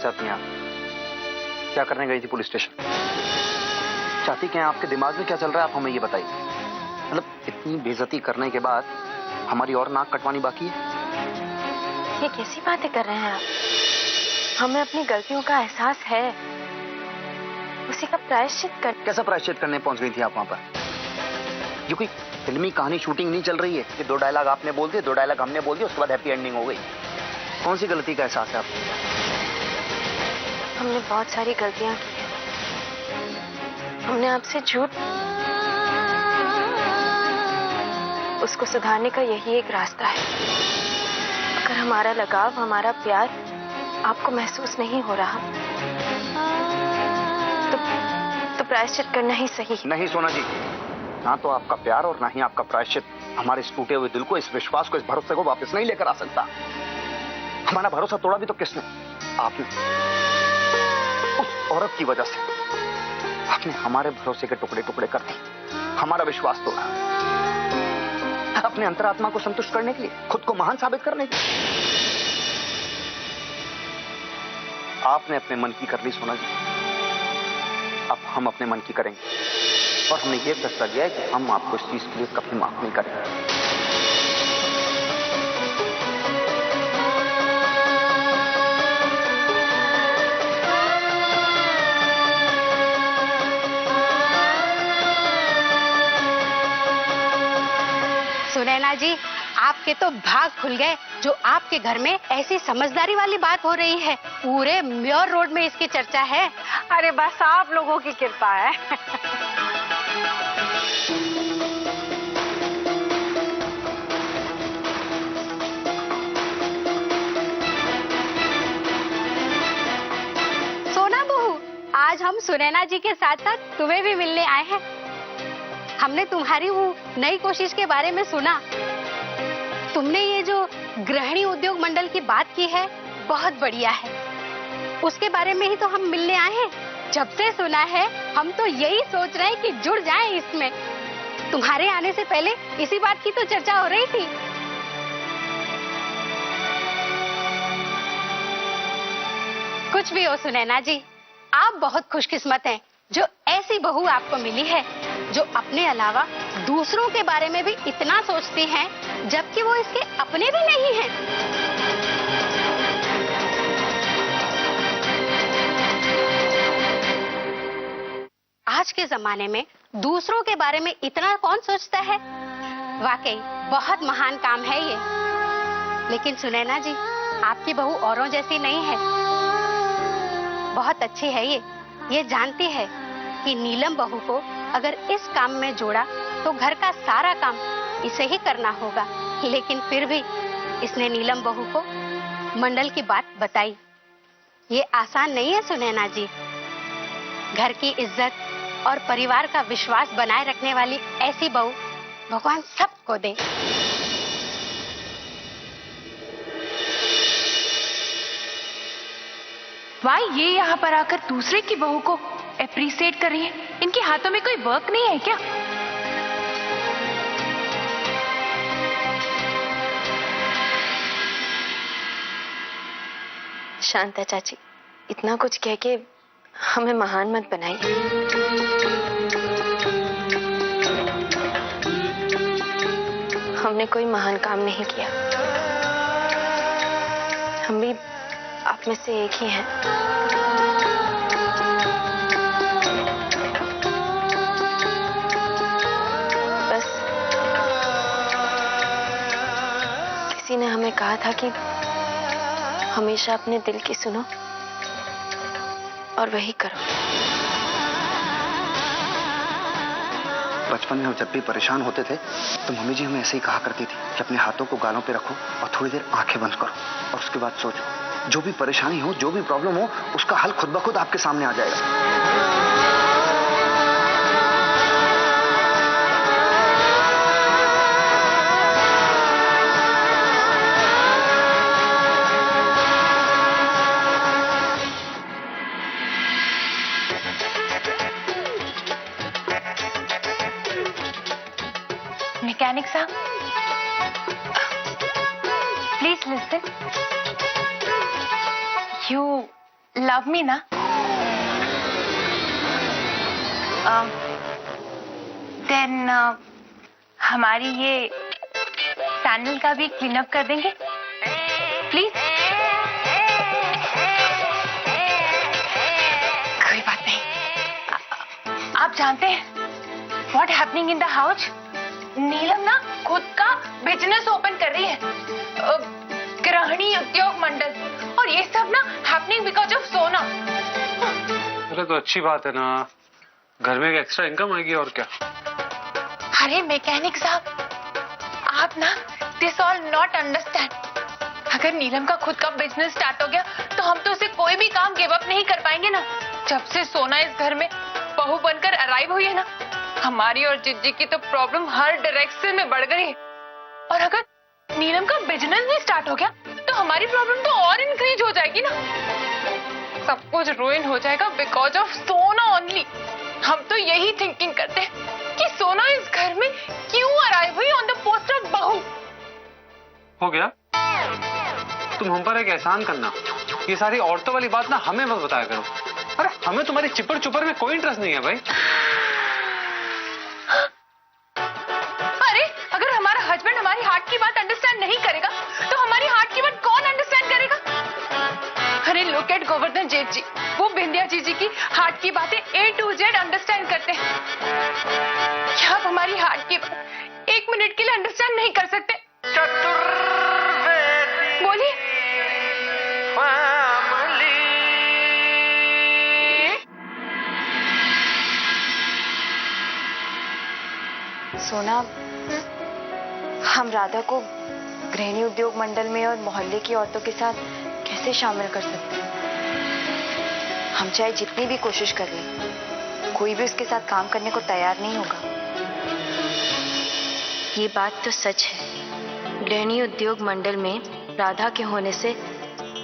चाहती हैं आप? क्या करने गई थी पुलिस स्टेशन? चाहती क्या हैं? आपके दिमाग में क्या चल रहा है, आप हमें ये बताइए। मतलब इतनी बेइज्जती करने के बाद हमारी और नाक कटवानी बाकी है? ये कैसी बातें कर रहे हैं आप? हमें अपनी गलतियों का एहसास है, उसी का प्रायश्चित कर। कैसा प्रायश्चित करने पहुंच गई थी आप वहां पर? ये कोई फिल्मी कहानी शूटिंग नहीं चल रही है कि 2 डायलॉग आपने बोल दिए, 2 डायलॉग हमने बोल दिए, उसके बाद हैप्पी एंडिंग हो गई। कौन सी गलती का एहसास है आपको? हमने बहुत सारी गलतियां की हैं। हमने आपसे झूठ, उसको सुधारने का यही एक रास्ता है। अगर हमारा लगाव, हमारा प्यार आपको महसूस नहीं हो रहा तो प्रायश्चित करना ही सही। नहीं सोना जी, ना तो आपका प्यार और ना ही आपका प्रायश्चित हमारे इस टूटे हुए दिल को, इस विश्वास को, इस भरोसे को वापस नहीं लेकर आ सकता। हमारा भरोसा तोड़ा भी तो किसने? आपने। उस औरत की वजह से आपने हमारे भरोसे के टुकड़े टुकड़े कर दिए, हमारा विश्वास तोड़ा। अपने अंतरात्मा को संतुष्ट करने के लिए, खुद को महान साबित करने के लिए आपने अपने मन की कर ली सोना जी। अब हम अपने मन की करेंगे और हमने ये फैसला लिया है कि हम आपको इस चीज के लिए कभी माफ नहीं करेंगे। सुनैना जी, आपके तो भाग खुल गए जो आपके घर में ऐसी समझदारी वाली बात हो रही है। पूरे म्योर रोड में इसकी चर्चा है। अरे बस आप लोगों की कृपा है। सोना बहू, आज हम सुनैना जी के साथ साथ तुम्हें भी मिलने आए हैं। हमने तुम्हारी वो नई कोशिश के बारे में सुना। तुमने ये जो गृहिणी उद्योग मंडल की बात की है, बहुत बढ़िया है। उसके बारे में ही तो हम मिलने आए हैं। जब से सुना है, हम तो यही सोच रहे हैं कि जुड़ जाएं इसमें। तुम्हारे आने से पहले इसी बात की तो चर्चा हो रही थी। कुछ भी हो सुनैना जी, आप बहुत खुशकिस्मत हैं जो ऐसी बहू आपको मिली है, जो अपने अलावा दूसरों के बारे में भी इतना सोचती हैं, जबकि वो इसके अपने भी नहीं हैं। आज के जमाने में दूसरों के बारे में इतना कौन सोचता है? वाकई बहुत महान काम है ये। लेकिन सुनैना जी, आपकी बहू औरों जैसी नहीं है, बहुत अच्छी है ये जानती है कि नीलम बहू को अगर इस काम में जोड़ा तो घर का सारा काम इसे ही करना होगा। लेकिन फिर भी इसने नीलम बहू को मंडल की बात बताई। ये आसान नहीं है सुनैना जी। घर की इज्जत और परिवार का विश्वास बनाए रखने वाली ऐसी बहू भगवान सबको दे। वाह, ये यहाँ पर आकर दूसरे की बहू को एप्रिशिएट कर रही है। इनके हाथों में कोई वर्क नहीं है क्या? शांता चाची, इतना कुछ कह के हमें महान मत बनाइए। हमने कोई महान काम नहीं किया। हम भी आप में से एक ही हैं। बस किसी ने हमें कहा था कि हमेशा अपने दिल की सुनो और वही करो। बचपन में हम जब भी परेशान होते थे तो मम्मी जी हमें ऐसे ही कहा करती थी कि अपने हाथों को गालों पे रखो और थोड़ी देर आंखें बंद करो और उसके बाद सोचो। जो भी परेशानी हो, जो भी प्रॉब्लम हो, उसका हल खुद ब खुद आपके सामने आ जाएगा। मैकेनिक साहब, please listen. You love me ना? देन हमारी ये सैंडल का भी क्लीन अप कर देंगे प्लीज? कोई बात नहीं। आप जानते हैं what happening in the house? Neelam ना खुद का बिजनेस ओपन कर रही है, गृहिणी उद्योग मंडल, और ये सब ना हैपनिंग बिकॉज ऑफ सोना। अरे तो अच्छी बात है ना, घर में एक एक्स्ट्रा इनकम आएगी और क्या। अरे मैकेनिक साहब, आप ना दिस ऑल नॉट अंडरस्टैंड। अगर नीलम का खुद का बिजनेस स्टार्ट हो गया तो हम तो उसे कोई भी काम गिव अप नहीं कर पाएंगे ना। जब से सोना इस घर में बहू बनकर अराइव हुई है ना, हमारी और जिज्जी की तो प्रॉब्लम हर डायरेक्शन में बढ़ गई है। और अगर नीलम का बिजनेस भी स्टार्ट हो गया तो हमारी प्रॉब्लम तो और इंक्रीज हो जाएगी ना। सब कुछ रुइन हो जाएगा बिकॉज ऑफ सोना ओनली। हम तो यही थिंकिंग करते हैं कि सोना इस घर में क्यों अराइव हुई ऑन द पोस्ट ऑफ बहू। हो गया, तुम हम पर एक एहसान करना, ये सारी औरतों वाली बात ना हमें मत बताया करो। अरे हमें तुम्हारी चिपर चुपर में कोई इंटरेस्ट नहीं है भाई। अरे अगर हमारा हस्बैंड हमारी हार्ट की बात अंडरस्टैंड नहीं करेगा तो हमारी हार्ट की बात कौन अंडरस्टैंड करेगा? अरे लुक एट गोवर्धन जेठ जी, वो बिंदिया जी की हार्ट की बातें A to Z अंडरस्टैंड करते हैं। क्या आप हमारी हार्ट की बात एक मिनट के लिए अंडरस्टैंड नहीं कर सकते? बोलिए। सोना, हम राधा को गृहिणी उद्योग मंडल में और मोहल्ले की औरतों के साथ कैसे शामिल कर सकते हैं? हम चाहे जितनी भी कोशिश कर लें, कोई भी उसके साथ काम करने को तैयार नहीं होगा। ये बात तो सच है, गृहिणी उद्योग मंडल में राधा के होने से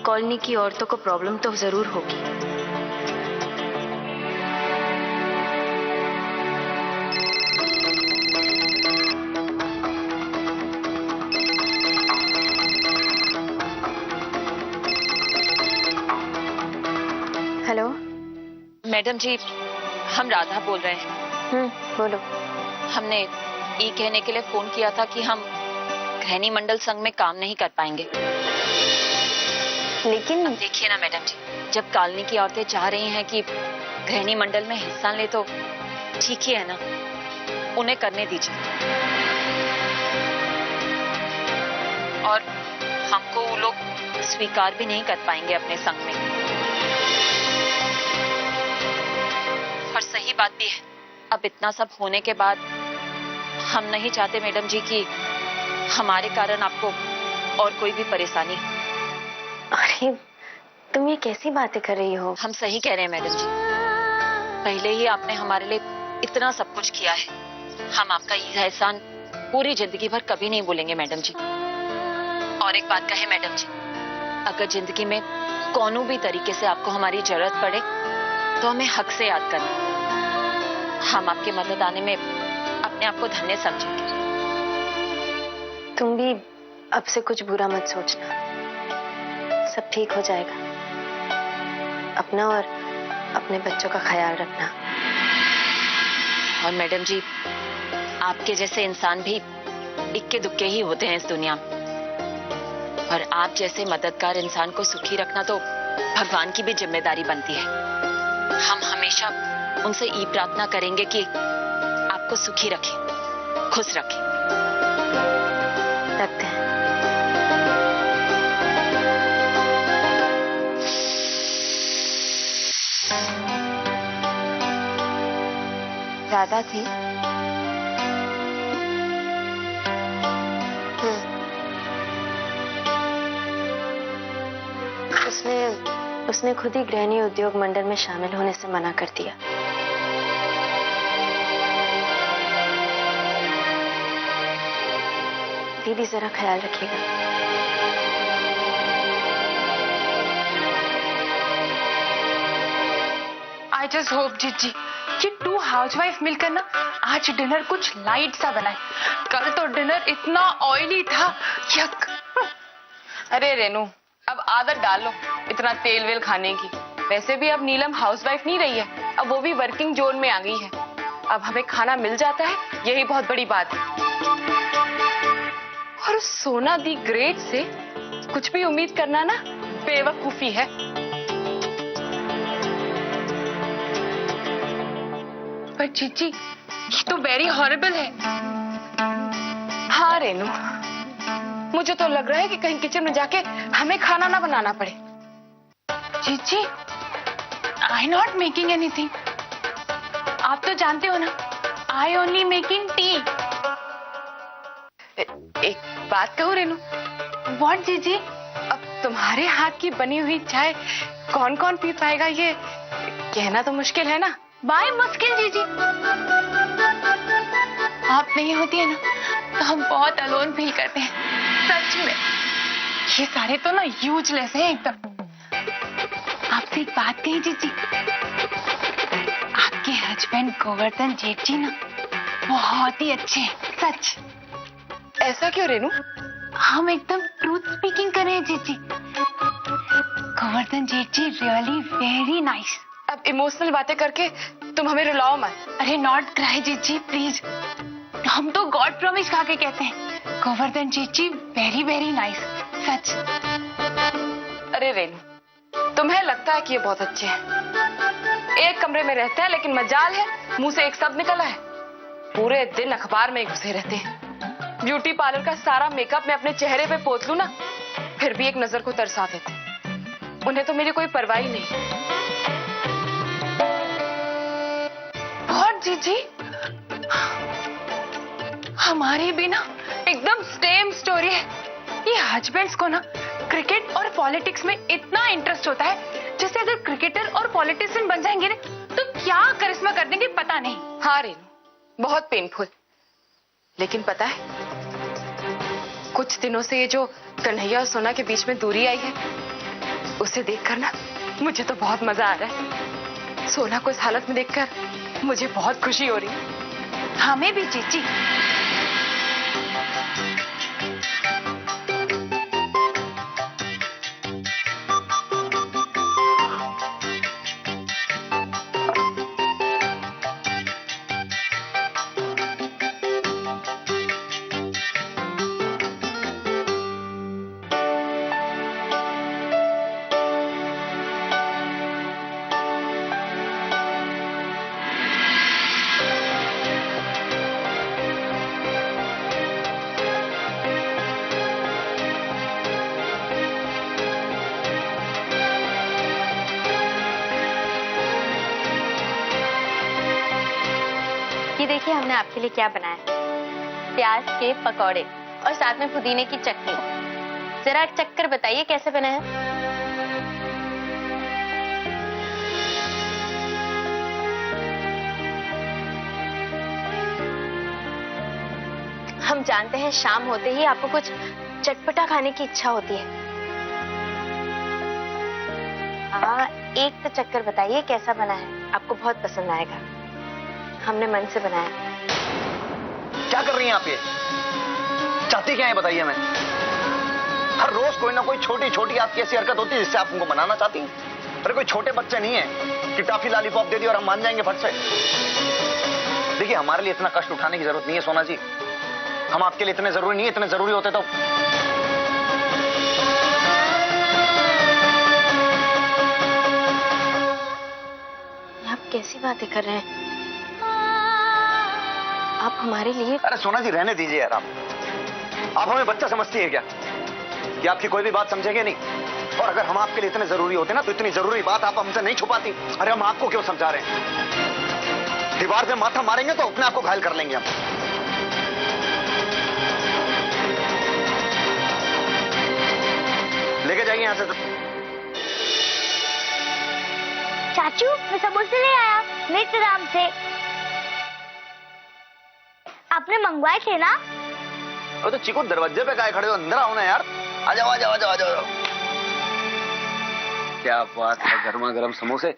कॉलोनी की औरतों को प्रॉब्लम तो जरूर होगी। हेलो मैडम जी, हम राधा बोल रहे हैं। बोलो। हमने ये कहने के लिए फोन किया था कि हम गृहिणी मंडल संघ में काम नहीं कर पाएंगे। लेकिन अब देखिए ना मैडम जी, जब कॉलोनी की औरतें चाह रही हैं कि गृहिणी मंडल में हिस्सा ले तो ठीक ही है ना, उन्हें करने दीजिए। और हमको वो लोग स्वीकार भी नहीं कर पाएंगे अपने संघ में। और सही बात भी है, अब इतना सब होने के बाद हम नहीं चाहते मैडम जी कि हमारे कारण आपको और कोई भी परेशानी हो। अरे तुम ये कैसी बातें कर रही हो? हम सही कह रहे हैं मैडम जी, पहले ही आपने हमारे लिए इतना सब कुछ किया है, हम आपका ये एहसान पूरी जिंदगी भर कभी नहीं भूलेंगे मैडम जी। और एक बात कहे मैडम जी, अगर जिंदगी में कोनो भी तरीके से आपको हमारी जरूरत पड़े तो हमें हक से याद करना। हम आपके मदद आने में अपने आप को धन्य समझेंगे। तुम भी अब से कुछ बुरा मत सोचना, सब ठीक हो जाएगा। अपना और अपने बच्चों का ख्याल रखना। और मैडम जी, आपके जैसे इंसान भी इक्के दुक्के ही होते हैं इस दुनिया में, और आप जैसे मददगार इंसान को सुखी रखना तो भगवान की भी जिम्मेदारी बनती है। हम हमेशा उनसे ये प्रार्थना करेंगे कि आपको सुखी रखें, खुश रखें। रखते हैं। राधा थी। उसने खुद ही गृहिणी उद्योग मंडल में शामिल होने से मना कर दिया। दीदी जरा ख्याल रखिएगा। आई जस्ट होप जिज्जी कि 2 हाउसवाइफ मिलकर ना आज डिनर कुछ लाइट सा बनाए। कल तो डिनर इतना ऑयली था, यक। अरे रेनू, अब आदत डालो इतना तेल वेल खाने की। वैसे भी अब नीलम हाउसवाइफ नहीं रही है, अब वो भी वर्किंग जोन में आ गई है। अब हमें खाना मिल जाता है, यही बहुत बड़ी बात है। और सोना दी ग्रेट से कुछ भी उम्मीद करना ना बेवकूफी है। पर चीची, ये तो वेरी हॉरिबल है। हाँ रेनू, मुझे तो लग रहा है कि कहीं किचन में जाके हमें खाना ना बनाना पड़े। चीची, आई नॉट मेकिंग एनीथिंग। आप तो जानते हो ना, आई ओनली मेकिंग टी। एक बात कहूँ रेनू? व्हाट जीजी? अब तुम्हारे हाथ की बनी हुई चाय कौन कौन पी पाएगा, ये कहना तो मुश्किल है ना। बाय मुश्किल जीजी, आप नहीं होती है ना तो हम बहुत अलोन फील करते हैं। सच में ये सारे तो ना यूजलेस हैं एकदम। आपसे एक बात कही जीजी, आपके हस्बैंड गोवर्धन जेठ जी ना बहुत ही अच्छे हैं, सच। ऐसा क्यों रेनू? हम एकदम ट्रूथ स्पीकिंग कर रहे हैं जीजी। गोवर्धन जेठ जी रियली वेरी नाइस। अब इमोशनल बातें करके तुम हमें रुलाओ मत। अरे नॉट क्राई जीजी प्लीज, हम तो गॉड प्रॉमिस खा के कहते हैं गोवर्धन जेठ जी वेरी वेरी नाइस, सच। अरे रेनू, तुम्हें लगता है कि ये बहुत अच्छे हैं, एक कमरे में रहते हैं, लेकिन मजाल है मुंह से एक शब्द निकला है। पूरे दिन अखबार में घुसे रहते हैं। ब्यूटी पार्लर का सारा मेकअप मैं अपने चेहरे पे पोत लूं ना, फिर भी एक नजर को तरसा देते। उन्हें तो मेरी कोई परवाह ही नहीं। और जीजी, हमारी भी ना एकदम सेम स्टोरी है। ये हस्बैंड्स को ना क्रिकेट और पॉलिटिक्स में इतना इंटरेस्ट होता है, जैसे अगर क्रिकेटर और पॉलिटिशियन बन जाएंगे ना तो क्या करिश्मा कर देंगे पता नहीं। हाँ रेनू, बहुत पेनफुल। लेकिन पता है, कुछ दिनों से ये जो कन्हैया और सोना के बीच में दूरी आई है, उसे देखकर ना मुझे तो बहुत मजा आ रहा है। सोना को इस हालत में देखकर मुझे बहुत खुशी हो रही है। हमें भी चीची। ये देखिए हमने आपके लिए क्या बनाया है, प्याज के पकौड़े और साथ में पुदीने की चटनी। जरा चक्कर बताइए कैसे बने हैं। हम जानते हैं शाम होते ही आपको कुछ चटपटा खाने की इच्छा होती है। एक तो चक्कर बताइए कैसा बना है, आपको बहुत पसंद आएगा। हमने मन से बनाया। क्या कर रही हैं आप? ये चाहती क्या है बताइए। मैं हर रोज कोई ना कोई छोटी छोटी आपकी ऐसी हरकत होती है जिससे आप उनको मनाना चाहती हैं। अरे कोई छोटे बच्चे नहीं है कि टॉफी लॉलीपॉप दे दी और हम मान जाएंगे फट से। देखिए, हमारे लिए इतना कष्ट उठाने की जरूरत नहीं है सोना जी। हम आपके लिए इतने जरूरी नहीं है, इतने जरूरी होते तो आप कैसी बातें कर रहे हैं? आप हमारे लिए। अरे सोना जी रहने दीजिए यार। आप हमें बच्चा समझती है क्या कि आपकी कोई भी बात समझेंगे नहीं? और अगर हम आपके लिए इतने जरूरी होते ना तो इतनी जरूरी बात आप हमसे नहीं छुपाती। अरे हम आपको क्यों समझा रहे हैं? दीवार पे माथा मारेंगे तो अपने आप को घायल कर लेंगे हम। लेके जाइए यहां से। चाचू, मैं समोसे ले आया नेत्रराम से। आपने मंगवाए थे ना? वो तो चिकू दरवाजे पे काहे खड़े हो? अंदर आओ ना यार। आ जाओ आ जाओ आ जाओ आ जाओ। क्या बात है, गर्मा गर्म समोसे।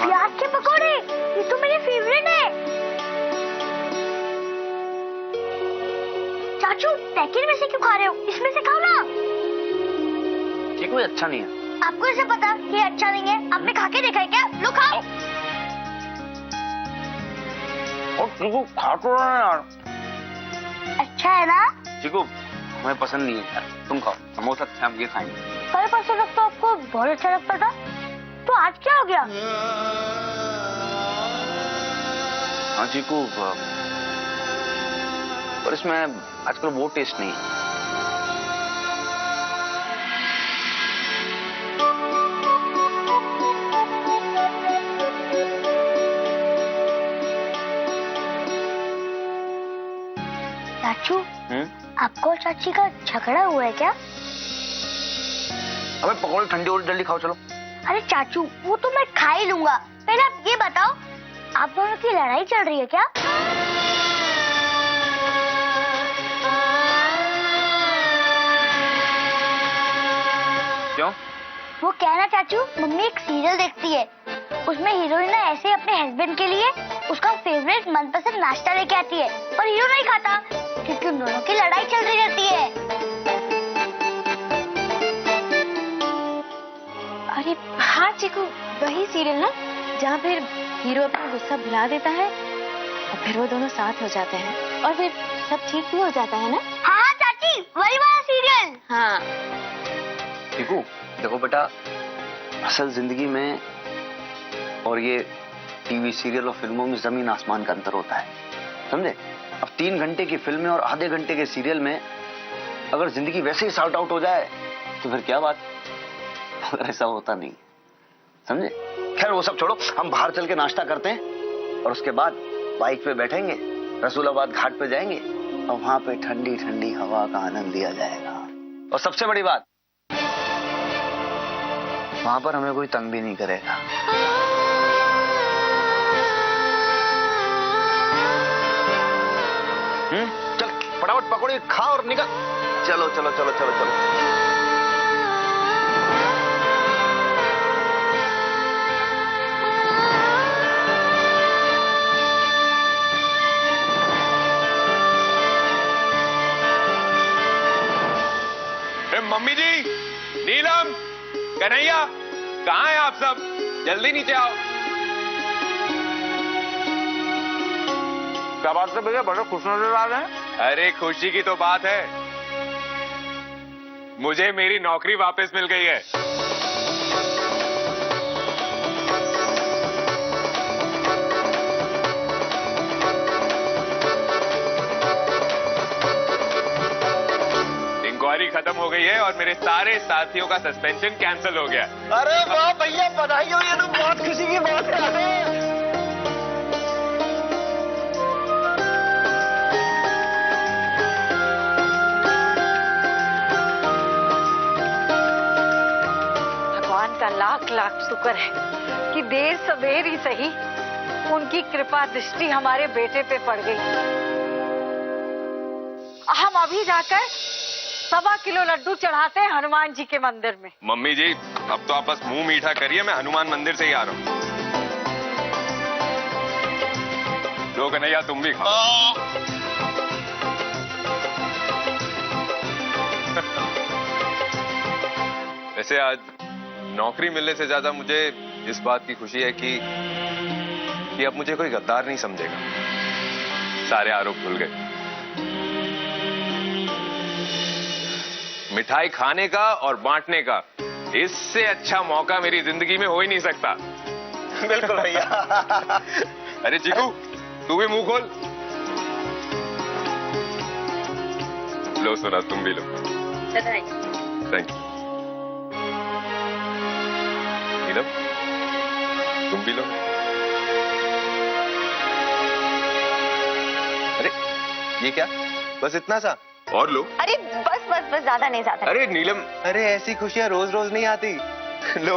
प्याज के पकौड़े, ये तो मेरे फेवरेट है। चाचू, पैकेट में से क्यों खा रहे हो? इसमें से खाओ ना। चिकू अच्छा नहीं है। आपको ऐसे पता कि ये अच्छा नहीं है? आपने खा के देखा है क्या? लो खाओ। और चीकू खा तो रहा है यार। अच्छा है ना? चीकू हमें पसंद नहीं है यार, तुम खाओ, समोसा हम ये खाएंगे। कल परसों तक तो आपको बहुत अच्छा लगता था, तो आज क्या हो गया? हाँ चीकू, पर इसमें आजकल वो टेस्ट नहीं है। चाचू, आपको और चाची का झगड़ा हुआ है क्या? अबे पकौड़े ठंडी और जल्दी खाओ चलो। अरे चाचू, वो तो मैं खा ही लूंगा। पहले आप ये बताओ, आप दोनों की लड़ाई चल रही है क्या? क्यों? वो कहना चाचू, मम्मी एक सीरियल देखती है, उसमें हीरोइन ऐसे अपने हस्बैंड के लिए उसका फेवरेट मनपसंद नाश्ता लेके आती है, पर हीरो नहीं खाता क्योंकि उन दोनों की लड़ाई चल रही रहती है। अरे हाँ चीकू, वही सीरियल ना जहाँ फिर हीरो अपना गुस्सा भुला देता है और फिर वो दोनों साथ हो जाते हैं और फिर सब ठीक भी हो जाता है ना। हाँ हाँ चाची, वही वाला सीरियल। हाँ चीकू देखो बेटा, असल जिंदगी में और ये टीवी सीरियल और फिल्मों में जमीन आसमान का अंतर होता है, समझे? अब 3 घंटे की फिल्म में और आधे घंटे के सीरियल में अगर जिंदगी वैसे ही सॉर्ट आउट हो जाए तो फिर क्या बात, अगर ऐसा होता नहीं, समझे? खैर वो सब छोड़ो, हम बाहर चल के नाश्ता करते हैं और उसके बाद बाइक पे बैठेंगे, रसूलाबाद घाट पे जाएंगे और वहां पे ठंडी ठंडी हवा का आनंद लिया जाएगा। और सबसे बड़ी बात, वहां पर हमें कोई तंग भी नहीं करेगा। चल फटाफट पकौड़ी खा और निकल। चलो चलो चलो चलो चलो। मम्मी जी, नीलम, कन्हैया, कहाँ हैं आप सब? जल्दी नीचे आओ। क्या बात है भैया, बड़े खुश नजर आ रहे हैं। अरे खुशी की तो बात है, मुझे मेरी नौकरी वापस मिल गई है। इंक्वायरी खत्म हो गई है और मेरे सारे साथियों का सस्पेंशन कैंसिल हो गया। अरे वाह भैया, बधाई हो, ये तो बहुत खुशी की बात है। भगवान का लाख लाख शुक्र है कि देर सवेर ही सही उनकी कृपा दृष्टि हमारे बेटे पे पड़ गई। हम अभी जाकर 1.25 किलो लड्डू चढ़ाते हैं हनुमान जी के मंदिर में। मम्मी जी, अब तो आप बस मुंह मीठा करिए, मैं हनुमान मंदिर से ही आ रहा हूँ। लो कन्हैया, तुम भी खाओ। वैसे आज नौकरी मिलने से ज्यादा मुझे इस बात की खुशी है कि अब मुझे कोई गद्दार नहीं समझेगा। सारे आरोप धुल गए। मिठाई खाने का और बांटने का इससे अच्छा मौका मेरी जिंदगी में हो ही नहीं सकता। बिल्कुल भैया। अरे चीकू, तू भी मुंह खोल। लो सुना, तुम भी लो। Thank you. नीलम, तुम भी लो। अरे ये क्या, बस इतना सा? और लो। अरे बस बस बस, ज्यादा नहीं, ज्यादा अरे नीलम, अरे ऐसी खुशियां रोज रोज नहीं आती। लो